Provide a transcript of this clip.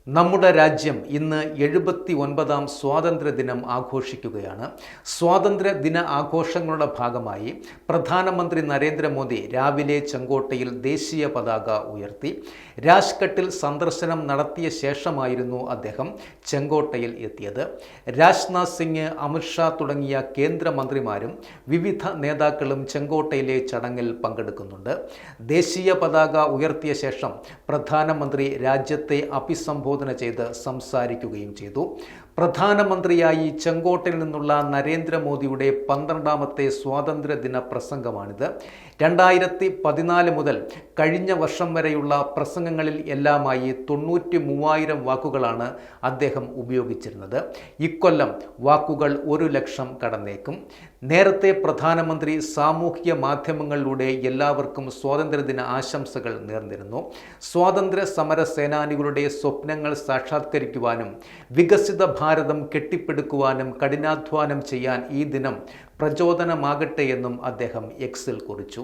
നമ്മുടെ രാജ്യം ഇന്ന് 79ാം സ്വാതന്ത്ര്യദിനം ആഘോഷിക്കുകയാണ്. സ്വാതന്ത്ര്യദിന ആഘോഷങ്ങളുടെ ഭാഗമായി പ്രധാനമന്ത്രി നരേന്ദ്രമോദി രാവിലെ ചെങ്കോട്ടയിൽ ദേശീയ പതാക ഉയർത്തി. രാജ്ഘട്ടിൽ സന്ദർശനം നടത്തിയ ശേഷമായിരുന്നു അദ്ദേഹം ചെങ്കോട്ടയിൽ എത്തിയത്. രാജ്നാഥ് സിംഗ്, അമിത്ഷാ തുടങ്ങിയ കേന്ദ്രമന്ത്രിമാരും വിവിധ നേതാക്കളും ചെങ്കോട്ടയിലെ ചടങ്ങിൽ പങ്കെടുക്കുന്നുണ്ട്. ദേശീയ പതാക ഉയർത്തിയ ശേഷം പ്രധാനമന്ത്രി രാജ്യത്തെ അഭിസംബോധന ചെയ്ത് സംസാരിക്കുകയും ചെയ്തു. പ്രധാനമന്ത്രിയായി ചെങ്കോട്ടയിൽ നിന്നുള്ള നരേന്ദ്രമോദിയുടെ 12ാമത്തെ സ്വാതന്ത്ര്യദിന പ്രസംഗമാണിത്. 2014 മുതൽ കഴിഞ്ഞ വർഷം വരെയുള്ള പ്രസംഗങ്ങളിൽ എല്ലാമായി 93,000 വാക്കുകളാണ് അദ്ദേഹം ഉപയോഗിച്ചിരുന്നത്. ഇക്കൊല്ലം വാക്കുകൾ 1,00,000 കടന്നേക്കും. നേരത്തെ പ്രധാനമന്ത്രി സാമൂഹിക മാധ്യമങ്ങളിലൂടെ എല്ലാവർക്കും സ്വാതന്ത്ര്യദിന ആശംസകൾ നേർന്നിരുന്നു. സ്വാതന്ത്ര്യ സമര സേനാനികളുടെ സ്വപ്നങ്ങൾ സാക്ഷാത്കരിക്കുവാനും വികസിത ഭാരതം കെട്ടിപ്പടുക്കുവാനും കഠിനാധ്വാനം ചെയ്യാൻ ഈ ദിനം പ്രചോദനമാകട്ടെ എന്നും അദ്ദേഹം എക്സിൽ കുറിച്ചു.